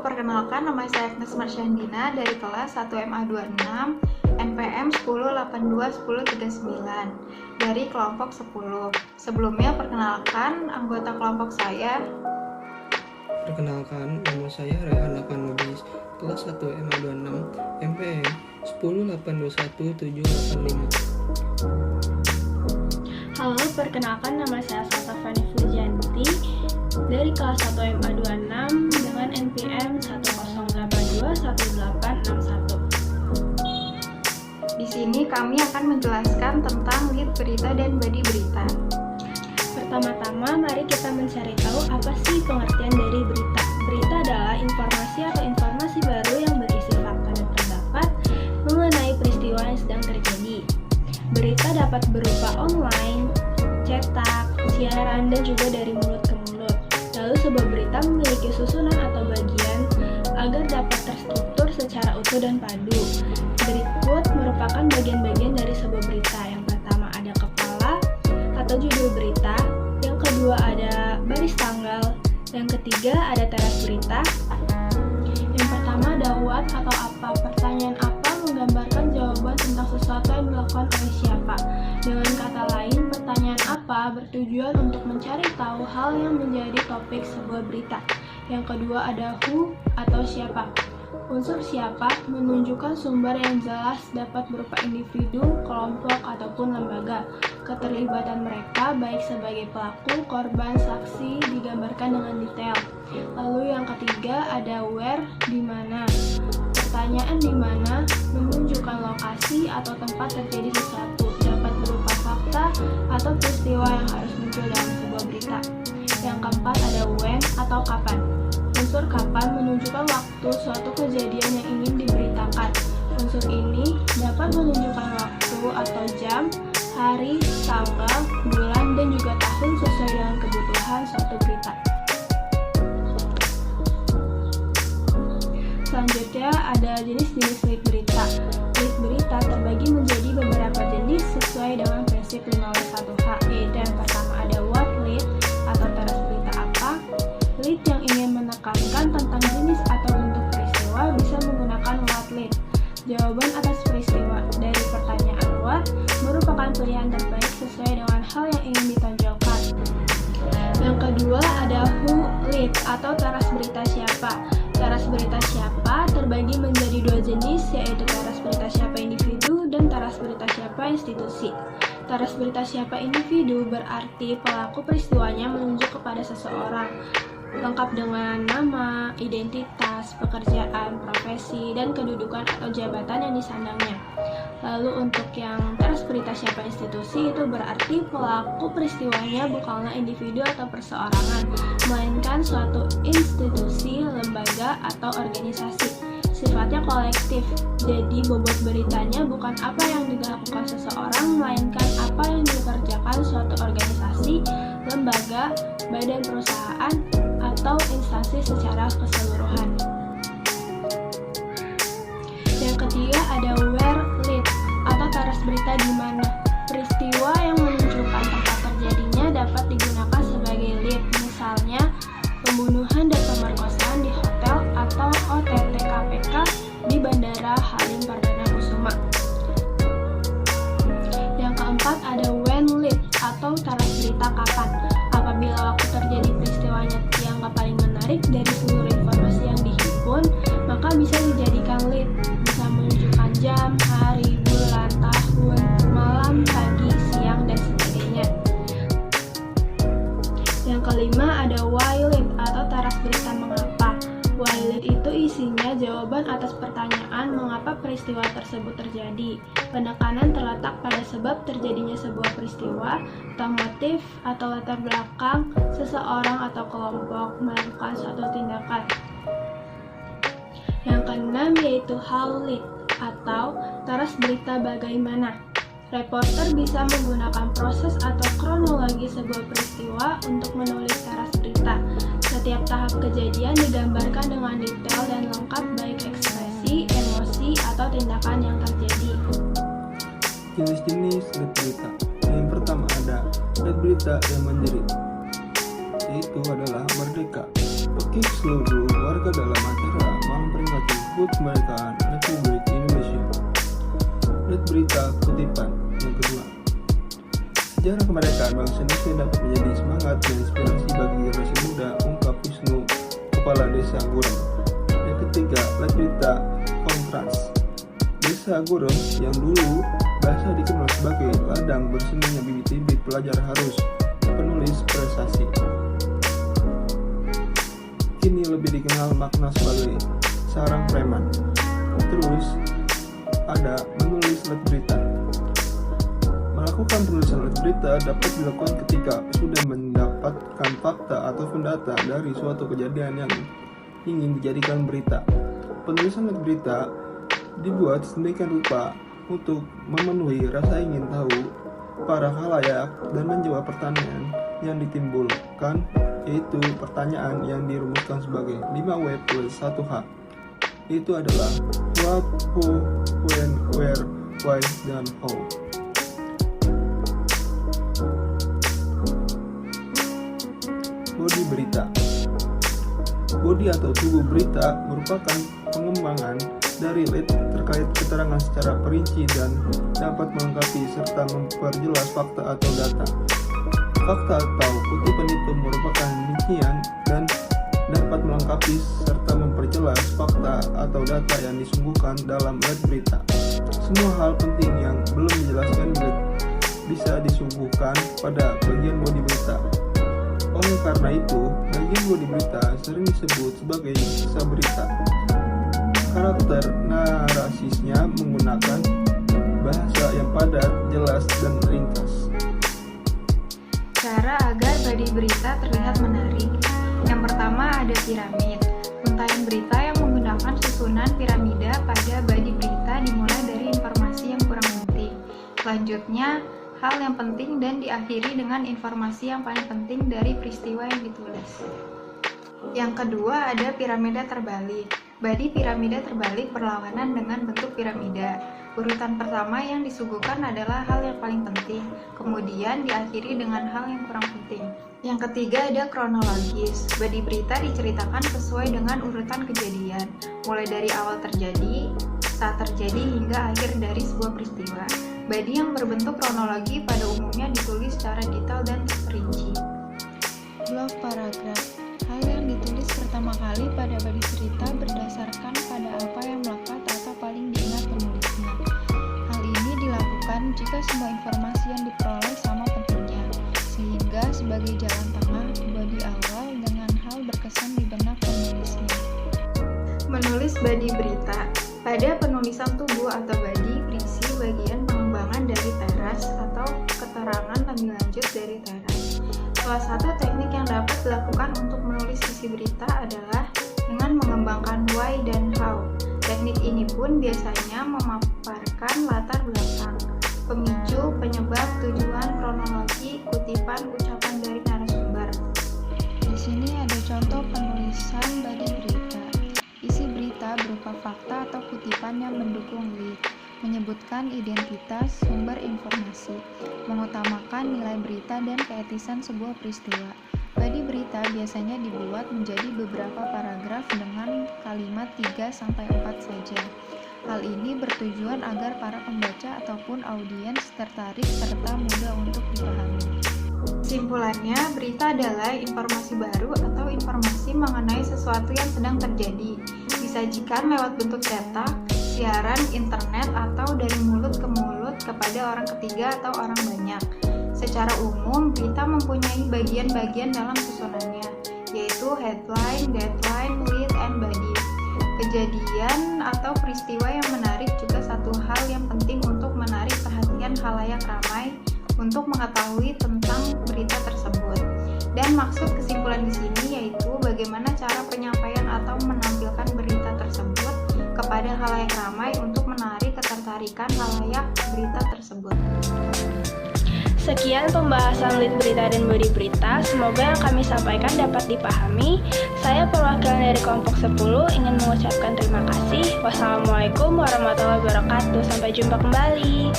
perkenalkan, nama saya Agnes Marshandina dari kelas 1 MA26 NPM 10821039 dari kelompok 10. Sebelumnya perkenalkan anggota kelompok saya. Perkenalkan, nama saya Rehan Lubis, kelas 1 MA26 MPM 1821785. Halo, perkenalkan, nama saya Salsa Fani Fujanti dari kelas 1 MA26 dengan NPM 10821861. Di sini kami akan menjelaskan tentang lead berita dan body berita. Pertama-tama, mari kita mencari tahu apa sih pengertian dari berita. Berita adalah informasi atau informasi baru yang berisi fakta dan pendapat mengenai peristiwa yang sedang terjadi. Berita dapat berupa online, cetak, siaran, dan juga dari mulut ke mulut. Lalu sebuah berita memiliki susunan atau bagian agar dapat terstruktur secara utuh dan padu. Berikut merupakan bagian-bagian dari sebuah berita. Yang pertama ada kepala atau judul berita, yang kedua ada baris tanggal, yang ketiga ada teras berita. Yang pertama ada what atau apa. Pertanyaan apa menggambarkan jawaban tentang sesuatu yang dilakukan oleh siapa. Dengan kata lain, pertanyaan apa bertujuan untuk mencari tahu hal yang menjadi topik sebuah berita. Yang kedua ada who atau siapa. Unsur siapa menunjukkan sumber yang jelas, dapat berupa individu, kelompok, ataupun lembaga. Keterlibatan mereka baik sebagai pelaku, korban, saksi digambarkan dengan detail. Lalu yang ketiga ada where, di mana. Pertanyaan di mana menunjukkan lokasi atau tempat terjadi sesuatu, dapat berupa fakta atau peristiwa yang harus muncul dalam sebuah berita. Yang keempat ada when atau kapan. Unsur kapan menunjukkan waktu suatu kejadian yang ingin diberitakan. Unsur ini dapat menunjukkan waktu atau jam, hari, tanggal, bulan, dan juga tahun sesuai dengan kebutuhan suatu berita. Selanjutnya ada jenis-jenis lead berita. Lead berita terbagi menjadi beberapa jenis sesuai dengan prinsip 5W1H, yaitu yang pertama ada what lead atau teras berita apa. Lead yang ingin menekankan tentang jenis atau bentuk peristiwa bisa menggunakan what lead. Jawaban atas peristiwa dari pertanyaan what merupakan pilihan terbaik sesuai dengan hal yang ingin ditonjolkan. Yang kedua ada who lead atau teras berita siapa. Teras berita siapa terbagi menjadi dua jenis, yaitu teras berita siapa individu dan teras berita siapa institusi. Teras berita siapa individu berarti pelaku peristiwanya menunjuk kepada seseorang, lengkap dengan nama, identitas, pekerjaan, profesi, dan kedudukan atau jabatan yang disandangnya. Lalu untuk yang teras berita siapa institusi itu berarti pelaku peristiwanya bukanlah individu atau perseorangan, melainkan suatu institusi, lembaga, atau organisasi. Sifatnya kolektif, jadi bobot beritanya bukan apa yang dilakukan seseorang, melainkan apa yang dikerjakan suatu organisasi, lembaga, badan perusahaan, atau instansi secara keseluruhan. Yang ketiga ada where lead atau teras berita di mana. Peristiwa yang menunjukkan tempat terjadinya dapat digunakan sebagai lead, misalnya pembunuhan dan pemerkosaan di hotel atau OTT KPK di Bandara Halim Perdana Kusuma. Yang keempat ada when lead atau teras berita kapan. Apabila waktu terjadi peristiwanya dianggap paling menarik dari seluruh informasi yang dihimpun, maka bisa dijadikan lead. Bisa menunjukkan jam, hari, bulan, tahun, malam, pagi, siang, dan sebagainya. Yang kelima ada why lead atau teras berita mengapa. Why lead itu isinya jawaban atas pertanyaan mengapa peristiwa tersebut terjadi. Penekanan terletak pada sebab terjadinya sebuah peristiwa, atau motif atau latar belakang seseorang atau kelompok melakukan suatu tindakan. Yang keenam yaitu how lead atau teras berita bagaimana. Reporter bisa menggunakan proses atau kronologi sebuah peristiwa untuk menulis teras berita. Setiap tahap kejadian digambarkan dengan detail dan lengkap, baik ekspresi, emosi, atau tindakan yang terjadi. Jenis-jenis lead berita. Yang pertama ada lead berita yang menjerit, yaitu adalah Merdeka. Bagi seluruh warga dalam acara malam peringatan HUT kemerdekaan Republik Indonesia. Lead berita kutipan yang kedua. Sejarah kemerdekaan bangsa Indonesia dapat menjadi semangat dan inspirasi bagi generasi muda, ungkap Wisnu, Kepala Desa Gurem. Yang ketiga, lead berita kontras. Desa Gurem yang dulu biasa dikenal sebagai ladang berseninya bibit-bibit pelajar harus penulis prestasi, kini lebih dikenal makna sebagai sarang preman. Terus ada menulis lead berita. Melakukan penulisan lead berita dapat dilakukan ketika sudah mendapatkan fakta ataupun data dari suatu kejadian yang ingin dijadikan berita. Penulisan lead berita dibuat sedemikian rupa untuk memenuhi rasa ingin tahu para khalayak dan menjawab pertanyaan yang ditimbulkan, yaitu pertanyaan yang dirumuskan sebagai 5W plus 1H. Itu adalah what, who, when, where, why, dan how. Bodi berita. Bodi atau tubuh berita merupakan pengembangan dari lead terkait keterangan secara perinci dan dapat melengkapi serta memperjelas fakta atau data. Fakta atau kutipan itu merupakan rincian dan dapat melengkapi serta memperjelas fakta atau data yang disungguhkan dalam lead berita. Semua hal penting yang belum dijelaskan di lead bisa disuguhkan pada bagian bodi berita. Oleh karena itu, bagian bodi berita sering disebut sebagai sisa berita. Karakter narasisnya menggunakan bahasa yang padat, jelas, dan ringkas. Cara agar bodi berita terlihat menarik. Yang pertama ada piramid. Untayan berita yang menggunakan susunan piramida pada bodi berita dimulai dari informasi yang kurang penting. Selanjutnya, hal yang penting dan diakhiri dengan informasi yang paling penting dari peristiwa yang ditulis. Yang kedua ada piramida terbalik. Bodi piramida terbalik berlawanan dengan bentuk piramida. Urutan pertama yang disuguhkan adalah hal yang paling penting, kemudian diakhiri dengan hal yang kurang penting. Yang ketiga ada kronologis. Bodi berita diceritakan sesuai dengan urutan kejadian, mulai dari awal terjadi, saat terjadi, hingga akhir dari sebuah peristiwa. Bodi yang berbentuk kronologi pada umumnya ditulis secara detail dan terperinci. Blok paragraf. Hal yang ditulis pertama kali pada bodi cerita berdasarkan pada apa yang melekat atau paling diingat penulisnya. Hal ini dilakukan jika semua informasi yang diperoleh sama pentingnya, sehingga sebagai jalan tengah, bodi awal dengan hal berkesan di benak penulisnya. Menulis bodi berita. Pada penulisan tubuh atau bodi berisi bagian pengembangan dari teras atau keterangan lebih lanjut dari teras. Salah satu teknik yang dapat dilakukan untuk menulis isi berita adalah dengan mengembangkan why dan how. Teknik ini pun biasanya memaparkan latar belakang, pemicu, penyebab, tujuan, kronologi, kutipan, ucapan dari narasumber. Di sini ada contoh penulisan bodi berita. Isi berita berupa fakta atau kutipan yang mendukung lead, menyebutkan identitas sumber informasi, mengutamakan nilai berita dan keetisan sebuah peristiwa. Bodi berita biasanya dibuat menjadi beberapa paragraf dengan kalimat 3-4 saja. Hal ini bertujuan agar para pembaca ataupun audiens tertarik serta mudah untuk dipahami. Kesimpulannya, berita adalah informasi baru atau informasi mengenai sesuatu yang sedang terjadi. Disajikan lewat bentuk cetak, siaran internet, atau dari mulut ke mulut kepada orang ketiga atau orang banyak. Secara umum, berita mempunyai bagian-bagian dalam susunannya, yaitu headline, deadline, lead, and body. Kejadian atau peristiwa yang menarik juga satu hal yang penting untuk menarik perhatian khalayak ramai untuk mengetahui tentang berita tersebut. Dan maksud kesimpulan di sini yaitu bagaimana cara penyampaian atau menampilkan berita tersebut kepada khalayak ramai untuk menarik ketertarikan khalayak berita tersebut. Sekian pembahasan lead berita dan bodi berita. Semoga yang kami sampaikan dapat dipahami. Saya perwakilan dari kelompok 10 ingin mengucapkan terima kasih. Wassalamualaikum warahmatullahi wabarakatuh. Sampai jumpa kembali.